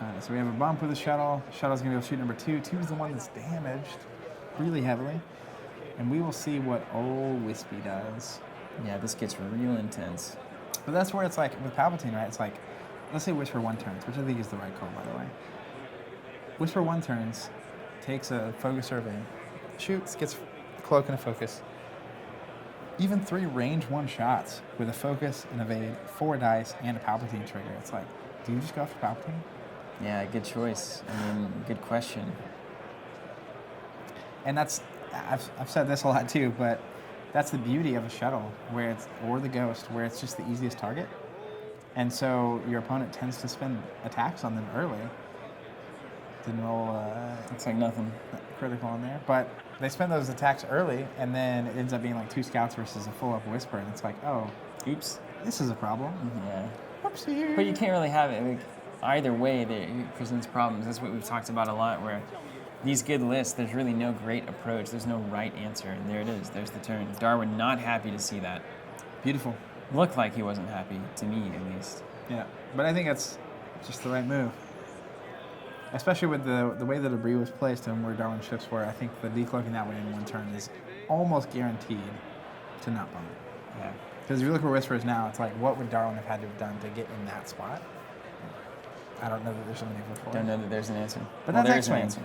All right, so we have a bump with the shuttle. Shuttle's gonna go shoot number 2. 2 is the one that's damaged really heavily, and we will see what old Wispy does. Yeah, this gets real intense. But that's where it's like with Palpatine, right? It's like, let's say Whisper 1 turns, which I think is the right call, by the way. Whisper 1 turns, takes a focus survey, shoots, gets cloak and a focus. Even 3 range 1 shots with a focus, an evade, 4 dice, and a Palpatine trigger. It's like, do you just go after Palpatine? Yeah, good choice. I mean, good question. And that's, I've said this a lot too, but that's the beauty of a shuttle, where it's, or the ghost, where it's just the easiest target. And so your opponent tends to spend attacks on them early. Didn't roll Looks like nothing. critical on there, but they spend those attacks early, and then it ends up being like 2 scouts versus a full-up Whisper, and it's like, oh, Oops. this is a problem. Yeah. Whoopsie. But you can't really have it. Like, either way, it presents problems. That's what we've talked about a lot, where these good lists, there's really no great approach. There's no right answer. And there it is. There's the turn. Darwin not happy to see that. Beautiful. Looked like he wasn't happy, to me at least. Yeah, but I think that's just the right move. Especially with the way the debris was placed and where Darwin ships were, I think the decloaking that way in 1 turn is almost guaranteed to not bump. Yeah. Because if you look where Whisper is now, it's like, what would Darwin have had to have done to get in that spot? I don't know that there's somebody before. Don't know that there's an answer. But well, that's there's an X-Wing. answer.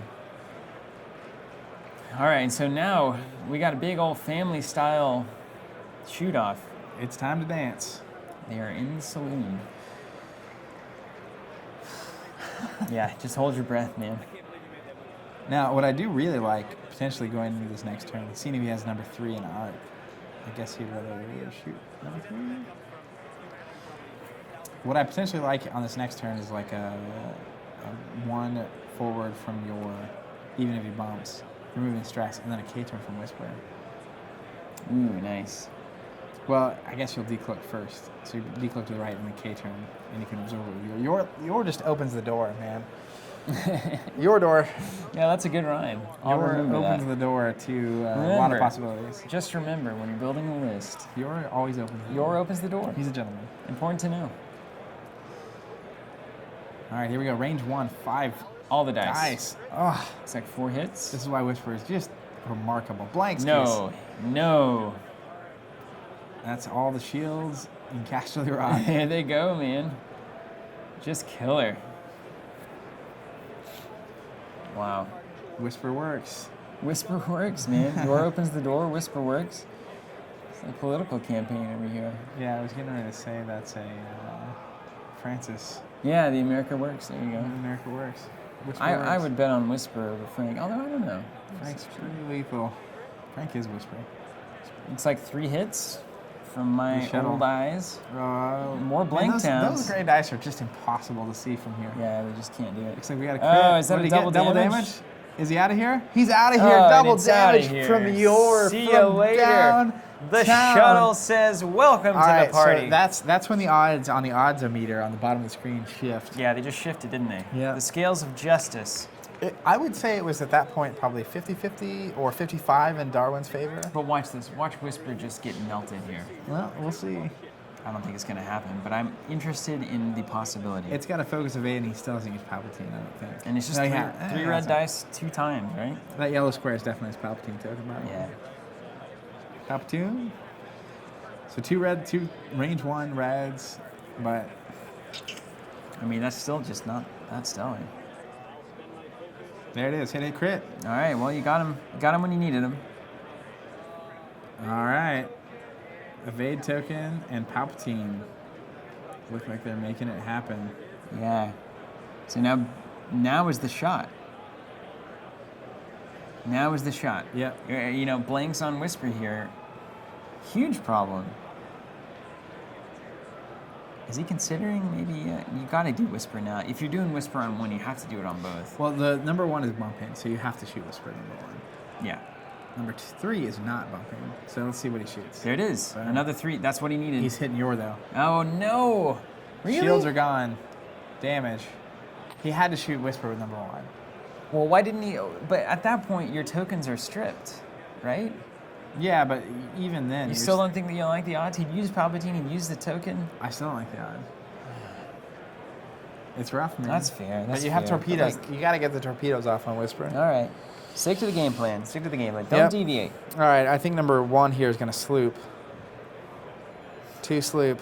All right, so now we got a big old family-style shoot-off. It's time to dance. They are in the saloon. Yeah, just hold your breath, man. Now, what I do really like, potentially going into this next turn, seeing if he has number 3 in arc, I guess he'd rather shoot number 3. What I potentially like on this next turn is like a 1 forward from your, even if he bumps, removing stress, and then a K turn from Whisper. Ooh, nice. Well, I guess you'll decloak first. So you decloak to the right and then K turn, and you can absorb it. Your just opens the door, man. Your door. Yeah, that's a good rhyme. I'll Your remember opens that. the door to a lot of possibilities. Just remember, when you're building a list, Your always opens the your door. opens the door. He's a gentleman. Important to know. All right, here we go. Range 1, 5 All the dice. dice. Oh, It's like 4 hits. this is why Whisper is just remarkable. Blanks. No, no. That's all the shields in Casterly Rock. There they go, man. Just killer. Wow. Whisper works. Whisper works, man. Door opens the door, Whisper works. It's a political campaign over here. Yeah, I was getting ready to say that's a Francis. Yeah, the America works. There you go. America works. Whisper I works. would bet on Whisper over Frank, although I don't know. Frank's pretty lethal. Frank is Whisper. It's like 3 hits from my shuttle. old eyes. More Man, blank those towns. gray dice are just impossible to see from here. Yeah, they just can't do it. Looks like we got a crit. Oh, is that What a did he get? double Double damage? damage? Is he out of here? He's out of here. Oh, and Double it's outta damage here. from your See from ya later. down The town. shuttle says, "Welcome All to right, the party." so that's when the odds on the oddsometer on the bottom of the screen shift. Yeah, they just shifted, didn't they? Yeah. The scales of justice. I would say it was at that point probably 50-50 or 55 in Darwin's favor. But watch this. Watch Whisper just get melted here. Well, we'll see. I don't think it's going to happen, but I'm interested in the possibility. It's got a focus of 8 and he still hasn't used Palpatine, I don't think. and it's just No, three, yeah. three Yeah, red so- dice 2 times, right? That yellow square is definitely his Palpatine token, by the way. Yeah. Palpatine. So 2 red, 2 range 1 reds, but I mean, that's still just not that stellar. there it is. Hit a crit. All right, well, you got him. Got him when you needed him. All right. Evade token and Palpatine. Look like they're making it happen. Yeah. So now is the shot. Now is the shot. Yep. You know, blanks on Whisper here. Huge problem. Is he considering maybe you got to do Whisper now? If you're doing Whisper on one, you have to do it on both. Well, the number 1 is bumping, so you have to shoot Whisper number 1. Yeah. Number 3 is not bumping, so let's see what he shoots. There it is. Right. Another 3. That's what he needed. He's hitting your though. Oh no! Really? Shields are gone. Damage. He had to shoot Whisper with number 1. Well, why didn't he? But at that point, your tokens are stripped, right? Yeah, but even then, You still don't think that you like the odds? He'd use Palpatine, he'd use the token? I still don't like the odds. It's rough, man. That's fair. But you have torpedoes. You got to get the torpedoes off on Whisper. All right. Stick to the game plan. Stick to the game plan. Don't deviate. All right, I think number 1 here is going to sloop. 2 sloop,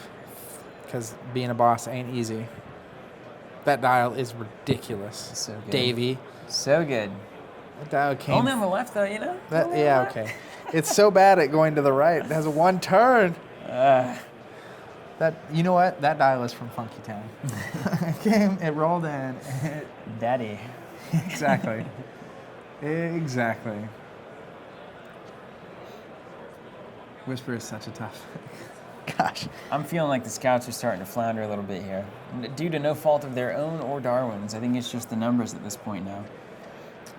because being a boss ain't easy. That dial is ridiculous. So good. Davey. So good. That dial came... Only on the left, though, you know? Yeah, okay. It's so bad at going to the right. It has a 1 turn. You know what? That dial is from Funky Town. It rolled in. Daddy. Exactly. Exactly. Whisper is such a tough... Gosh. I'm feeling like the scouts are starting to flounder a little bit here. Due to no fault of their own or Darwin's. I think it's just the numbers at this point now.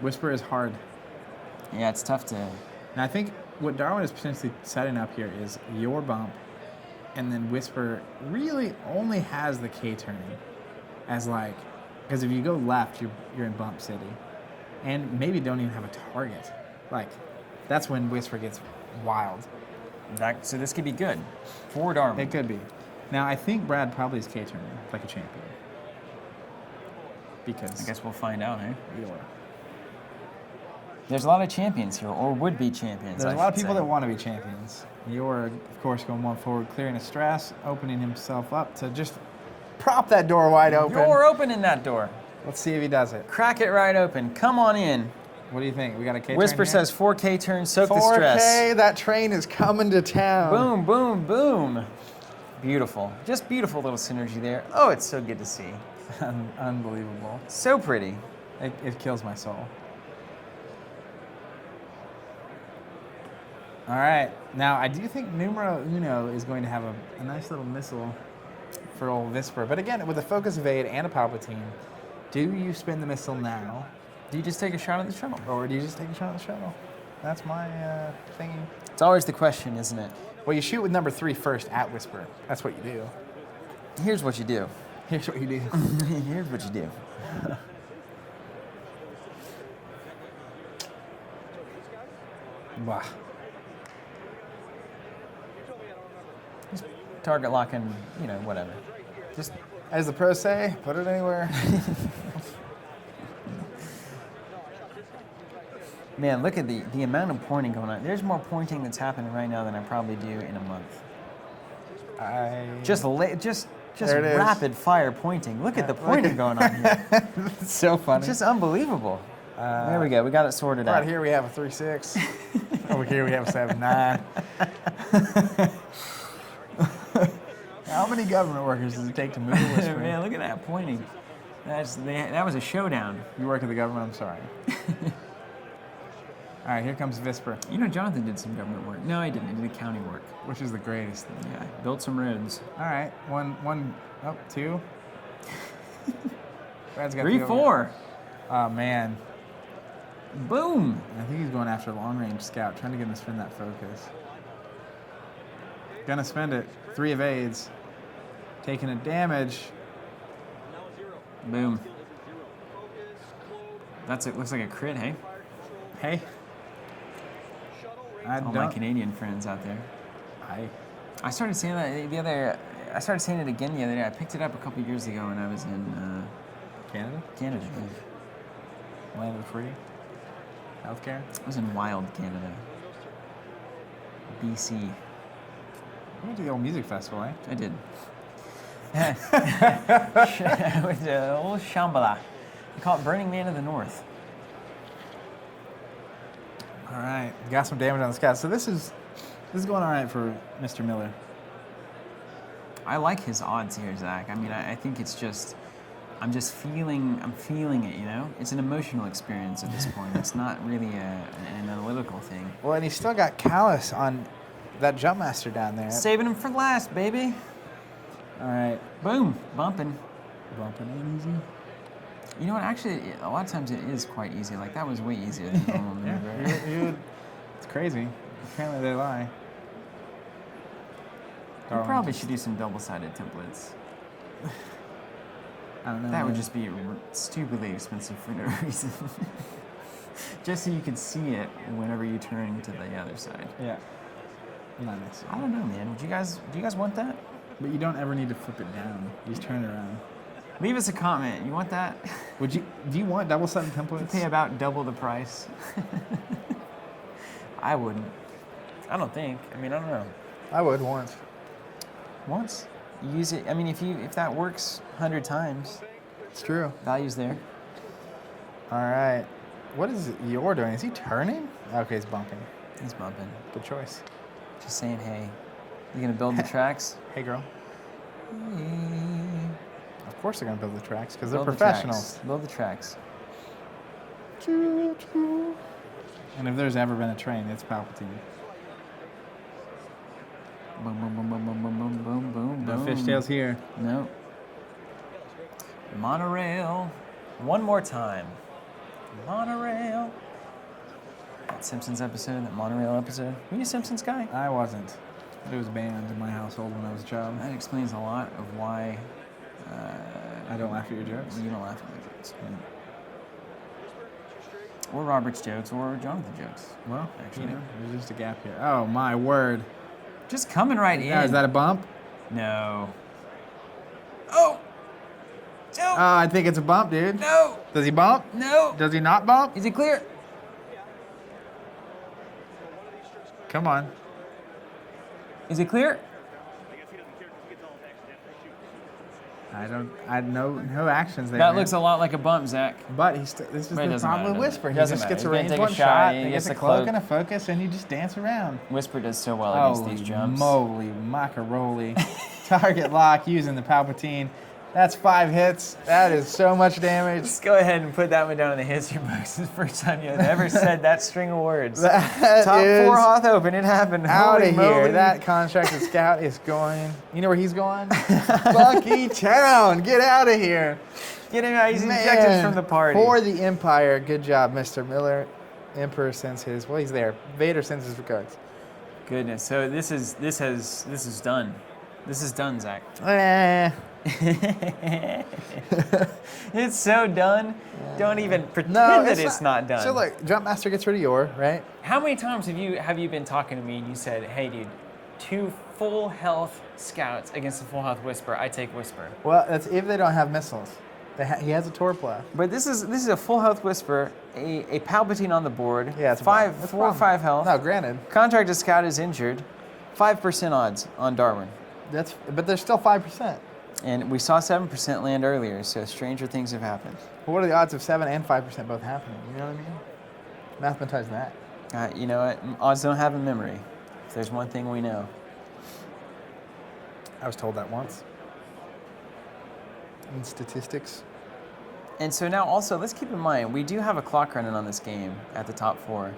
Whisper is hard. Yeah, it's tough to... And I think what Darwin is potentially setting up here is your bump, and then Whisper really only has the K turn as like... Because if you go left, you're in Bump City. And maybe don't even have a target. Like, that's when Whisper gets wild. So this could be good for Darwin. It could be. Now, I think Brad probably is K-turning like a champion. Because... I guess we'll find out, eh? Either way. There's a lot of champions here, or would-be champions, There's a lot of people that want to be champions. You're, of course, going 1 forward, clearing a stress, opening himself up to just prop that door wide open. You're opening that door. Let's see if he does it. Crack it right open. Come on in. What do you think? We got a K-turn Whisper here? says 4K turn, soak 4K, the stress. that train is coming to town. Boom, boom, boom. Beautiful. Just beautiful little synergy there. Oh, it's so good to see. Unbelievable. So pretty. It kills my soul. All right. Now, I do think Numero Uno is going to have a nice little missile for old Whisper. But again, with a focus evade and a Palpatine, do you spin the missile now? Do you just take a shot at the shuttle? Or do you just take a shot at the shuttle? That's my thingy. It's always the question, isn't it? Well, you shoot with number 3 first at Whisper. That's what you do. Here's what you do. Here's what you do. Here's what you do. Wow. Just target lock and, whatever. Just, as the pros say, put it anywhere. Man, look at the amount of pointing going on. There's more pointing that's happening right now than I probably do in a month. Just rapid fire pointing. Look at the pointing going on here. It's so funny. It's just unbelievable. There we go. We got it sorted out. Right here we have a 3-6. Over here we have a 7-9. How many government workers does it take to move a Whisper? Man, look at that pointing. That was a showdown. You work at the government? I'm sorry. All right, here comes Whisper. Jonathan did some government work. No, he didn't. He did accounting work. Which is the greatest thing. Yeah, built some roads. All right, two. Brad's got 3, 4. Oh, man. Boom. I think he's going after long-range scout, trying to get him to spend that focus. Gonna spend it. 3 evades. Taking a damage. Boom. Looks like a crit, hey? Hey. All my Canadian friends out there. I started saying that I started saying it again the other day. I picked it up a couple years ago when I was in Canada? Canada. Land of the free? Healthcare? I was in wild Canada. BC. You went to the old music festival, eh? I did. I went to old Shambhala. They call it Burning Man of the North. All right, got some damage on the scout. So this is going all right for Mr. Miller. I like his odds here, Zach. I mean, I think it's just, I'm feeling it, It's an emotional experience at this point. It's not really an analytical thing. Well, and he's still got Callus on that jump master down there. Saving him for last, baby. All right. Boom, bumping. Bumping ain't easy. You know what? Actually, a lot of times it is quite easy. Like, that was way easier than normal maneuver. It's crazy. Apparently they lie. You probably should do some double-sided templates. I don't know. That would man. just be stupidly expensive for no reason. Just so you could see it whenever you turn to the other side. Yeah. Not necessarily. I don't know, man. Do you guys want that? But you don't ever need to flip it down. You just turn it around. Leave us a comment. You want that? Do you want double setting templates? Pay about double the price. I wouldn't. I don't think. I mean, I don't know. I would once. Once you use it, I mean, if that works 100 times, It's true. value's there. All right. What is Yor doing? Is he turning? Okay, he's bumping. He's bumping. Good choice. Just saying, hey, you gonna build the tracks? Hey, girl. Of course they're gonna build the tracks because they're Build the professionals. tracks. Build the tracks. Choo, choo. And if there's ever been a train, it's Palpatine. Boom, boom, boom, boom, boom, boom, boom, boom, boom, No boom. fishtails here. No. Monorail. One more time. Monorail. That Simpsons episode, that monorail episode. Were you a Simpsons guy? I wasn't. It was banned in my household when I was a child. That explains a lot of why I don't laugh at your jokes. you don't laugh at my jokes. Or Robert's jokes, or Jonathan's jokes. Well, Actually. you know, there's just a gap here. Oh my word! Just coming right Yeah, in. is that a bump? No. Oh! No! I think it's a bump, dude. No! Does he bump? No! Does he not bump? Is it clear? Come on. Is it clear? I no actions there. That man. looks a lot like a bump, Zach. But this is But it the doesn't problem matter, with does it? Whisper. He Doesn't just gets a matter. He's range gonna one take a shot, shot. he He gets gets a the cloak cloak. and a focus, and you just dance around. Whisper does so well against Holy these jumps. moly, macaroni. Target lock using the Palpatine. That's 5 hits. That is so much damage. Let's go ahead and put that one down in the history books. It's the first time you've ever said that string of words. That Top is 4 Hoth Open. It happened. out Holy of here. moly. That contracted scout is going. You know where he's going? Bucky Town. Get out of here. Get him out. He's ejected from the party. For the Empire. Good job, Mr. Miller. Emperor sends his. Well, he's there. Vader sends his regards. Goodness. So this is done. This is done, Zach. Eh. It's so done. Don't even pretend No, that it's not done. So look, Jump Master gets rid of Yor, right? How many times have you been talking to me and you said, "Hey, dude, 2 full health scouts against a full health Whisper. I take Whisper." Well, that's if they don't have missiles. He has a Torpla. But this is a full health Whisper, a Palpatine on the board. Yeah, it's a 4 problem. or 5 health. No, granted. Contracted scout is injured. 5% odds on Darwin. But there's still 5%. And we saw 7% land earlier, so stranger things have happened. Well, what are the odds of 7 and 5% both happening? You know what I mean? Mathematize that. You know what? Odds don't have a memory. If there's one thing we know. I was told that once. In statistics. And so now also, let's keep in mind, we do have a clock running on this game at the top 4.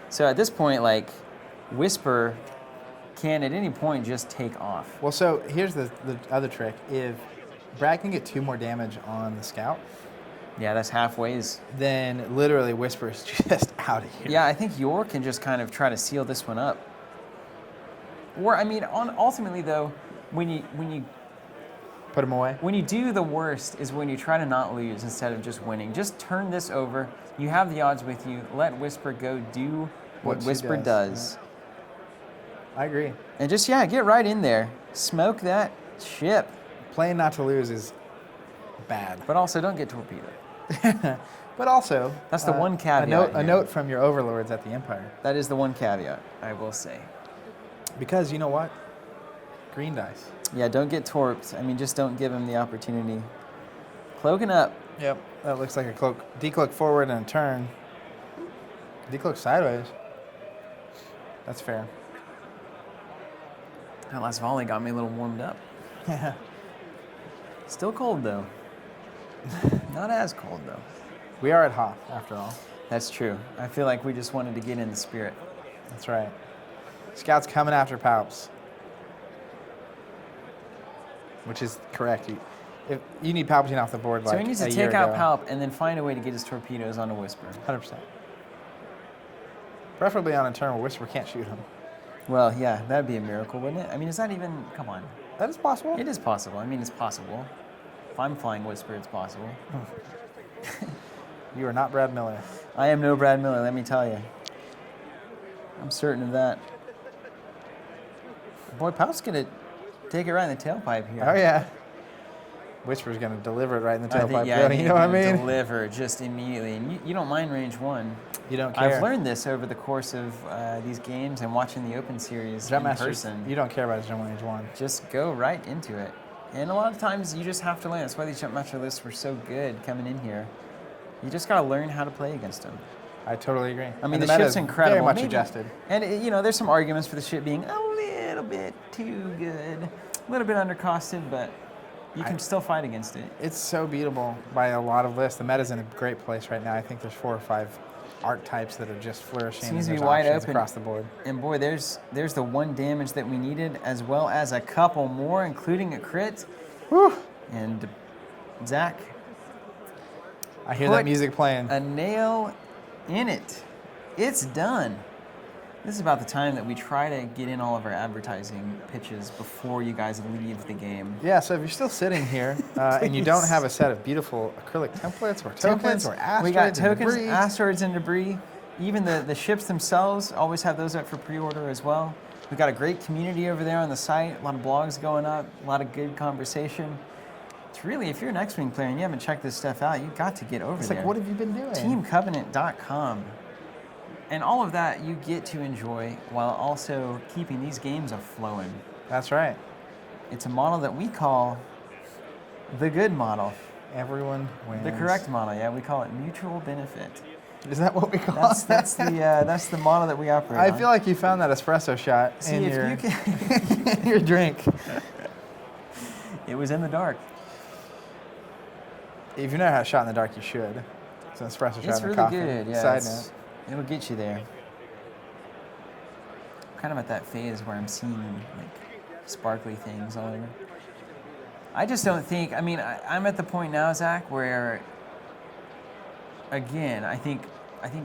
So at this point, like, Whisper can at any point just take off. Well, so here's the other trick. If Brad can get 2 more damage on the scout, Yeah, that's halfways. then literally Whisper is just out of here. Yeah, I think Yor can just kind of try to seal this one up. Or, I mean, ultimately though, when you Put him away. When you do the worst is when you try to not lose instead of just winning. Just turn this over. You have the odds with you. Let Whisper go do what she Whisper does. I agree. And just, get right in there. Smoke that ship. Playing not to lose is bad. But also, don't get torpedoed. But also, That's the one caveat A here. note from your overlords at the Empire. That is the one caveat, I will say. Because you know what? Green dice. Yeah, don't get torped. I mean, just don't give him the opportunity. Cloaking up. Yep. That looks like a cloak. Decloak forward and a turn. Decloak sideways. That's fair. That last volley got me a little warmed up. Yeah. Still cold, though. Not as cold, though. We are at Hoth, after all. That's true. I feel like we just wanted to get in the spirit. That's right. Scouts coming after Palps. Which is correct. If you need Palpatine off the board like So he needs to a year take out ago. Palp and then find a way to get his torpedoes on a Whisper. 100%. Preferably on a turn where Whisper can't shoot him. Well, yeah, that'd be a miracle, wouldn't it? I mean, is that even... Come on. That is possible. It is possible. I mean, it's possible. If I'm flying Whisper, it's possible. You are not Brad Miller. I am no Brad Miller, let me tell you. I'm certain of that. Boy, Pop's going to take it right in the tailpipe here. Oh, yeah. Whisper's going to deliver it right in the I tailpipe. think, yeah, You know what I mean? Deliver just immediately. And you don't mind range 1. You don't care. I've learned this over the course of these games and watching the Open Series in person. You don't care about jump range 1. Just go right into it. And a lot of times you just have to learn. That's why these jump master lists were so good coming in here. You just got to learn how to play against them. I totally agree. I mean, and the ship's incredible. Very much adjusted. And, there's some arguments for the ship being a little bit too good, a little bit undercosted, but you can still fight against it. It's so beatable by a lot of lists. The meta's in a great place right now. I think there's 4 or 5 archetypes that are just flourishing. Seems to be There's wide options open across the board. And boy, there's the 1 damage that we needed, as well as a couple more, including a crit. Whew. And Zach, I hear that music playing. a nail in it. It's done. This is about the time that we try to get in all of our advertising pitches before you guys leave the game. Yeah, so if you're still sitting here and you don't have a set of beautiful acrylic templates or tokens or asteroids we got tokens, and debris, asteroids, and debris. Even the ships themselves always have those up for pre-order as well. We've got a great community over there on the site, a lot of blogs going up, a lot of good conversation. It's really, if you're an X-Wing player and you haven't checked this stuff out, you've got to get over it's there. like, what have you been doing? TeamCovenant.com. And all of that you get to enjoy while also keeping these games a-flowing. That's right. It's a model that we call the good model. Everyone wins. The correct model, yeah. We call it mutual benefit. Is that what we call it? That's the model that we operate I on. feel like you found that espresso shot See, in if your, you can your drink. It was in the dark. If you know how to shot in the dark, you should. It's an espresso shot It's in a really coffee. good, yeah. Side note. It'll get you there. I'm kind of at that phase where I'm seeing like sparkly things all over. I just don't think, I'm at the point now, Zach, where again, I think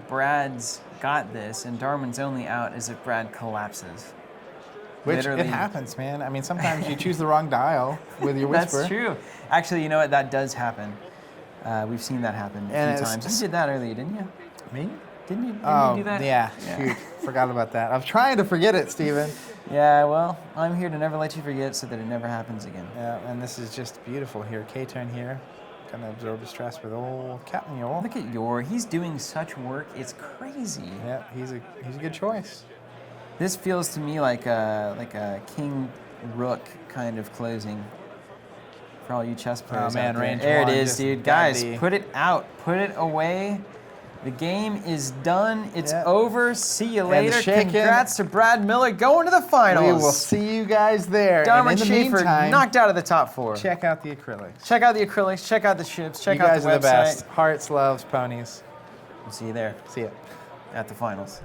Brad's got this, and Darwin's only out is if Brad collapses. Which Literally. it happens, man. I mean, sometimes you choose the wrong dial with your Whisper. That's true. Actually, you know what? That does happen. We've seen that happen a few times. You did that earlier, didn't you? Me? Didn't you do that? Yeah. Shoot. Forgot about that. I was trying to forget it, Steven. Yeah, well, I'm here to never let you forget so that it never happens again. Yeah, and this is just beautiful here. K-turn here. Gonna absorb the stress with old Captain Yule. Look at Yor. He's doing such work. It's crazy. Yeah, he's a good choice. This feels to me like a king rook kind of closing for all you chess players. Oh man, out there. range There it one, is, just dude. gotta Guys, be- put it out. Put it away. The game is done. It's Yep. over. See you And later. shaken. Congrats to Brad Miller going to the finals. We will see you guys there. Darwin and in the Schafer meantime, knocked out of the top 4. check out the acrylics. Check out the acrylics. Check out the ships. Check you out guys the are website. the best. Hearts, loves, ponies. We'll see you there See ya. at the finals.